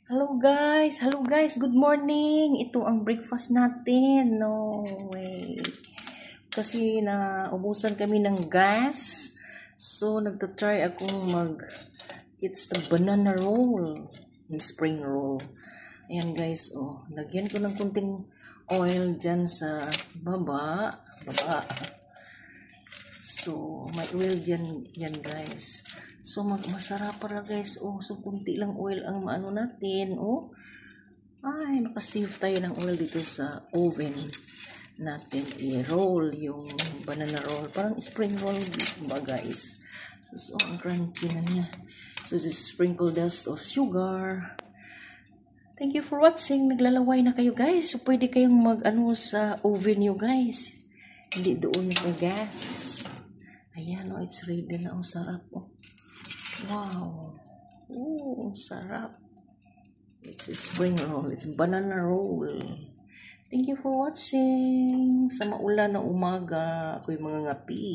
Hello guys, good morning. Ito ang breakfast natin. No way. Kasi naubusan kami ng gas. So nagta-try akong it's the banana roll, spring roll. Ayan guys, oh, lagyan ko ng kunting oil dyan sa baba. So, may oil dyan, yan guys. So, masarap para guys. Oh, so kunti lang oil ang maano natin. Oh, ay, makasave tayo ng oil dito sa oven natin. I-roll yung banana roll. Parang spring roll ba guys. So, ang crunchy na niya. So, just sprinkle dust of sugar. Thank you for watching. Naglalaway na kayo guys. So, pwede kayong mag-ano sa oven nyo guys. Hindi doon sa gas. Ayan, oh, it's ready na. Ang sarap, oh. Wow. Oh, sarap. It's a spring roll. It's banana roll. Thank you for watching. Sa maulan na umaga, ako'y mga ngapi.